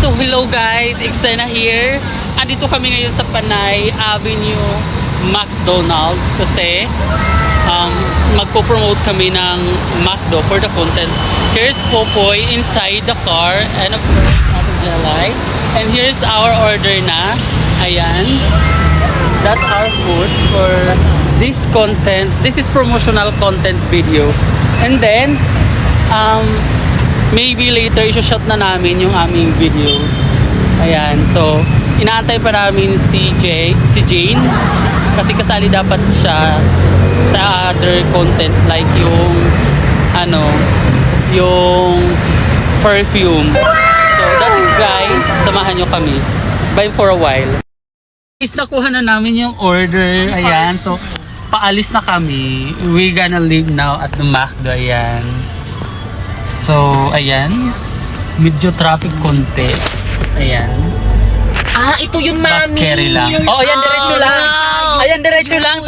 So hello guys, Ixena here. Andito kami ngayon sa Panay Avenue McDonald's kasi magpo-promote kami ng McDo for the content. Here's Popoy inside the car and of course Ate Jelay. And here's our order na. Ayan. That's our food for this content. This is promotional content video. And then maybe later i-shot na namin yung aming video. Ayan. So, inaantay pa namin si Jane kasi kasali dapat siya sa other content like yung yung perfume. So, that's it guys. Samahan nyo kami. Bye for a while. Is nakuha na namin yung order. Ayan. So, paalis na kami. We gonna leave now at the McDo. Ayan. So, ayan. Medyo traffic konti. Ayan. Ah, ito yung mami. Carry lang. Yung... Oh, ayan, diretso lang. Wow. Ayan, diretso lang.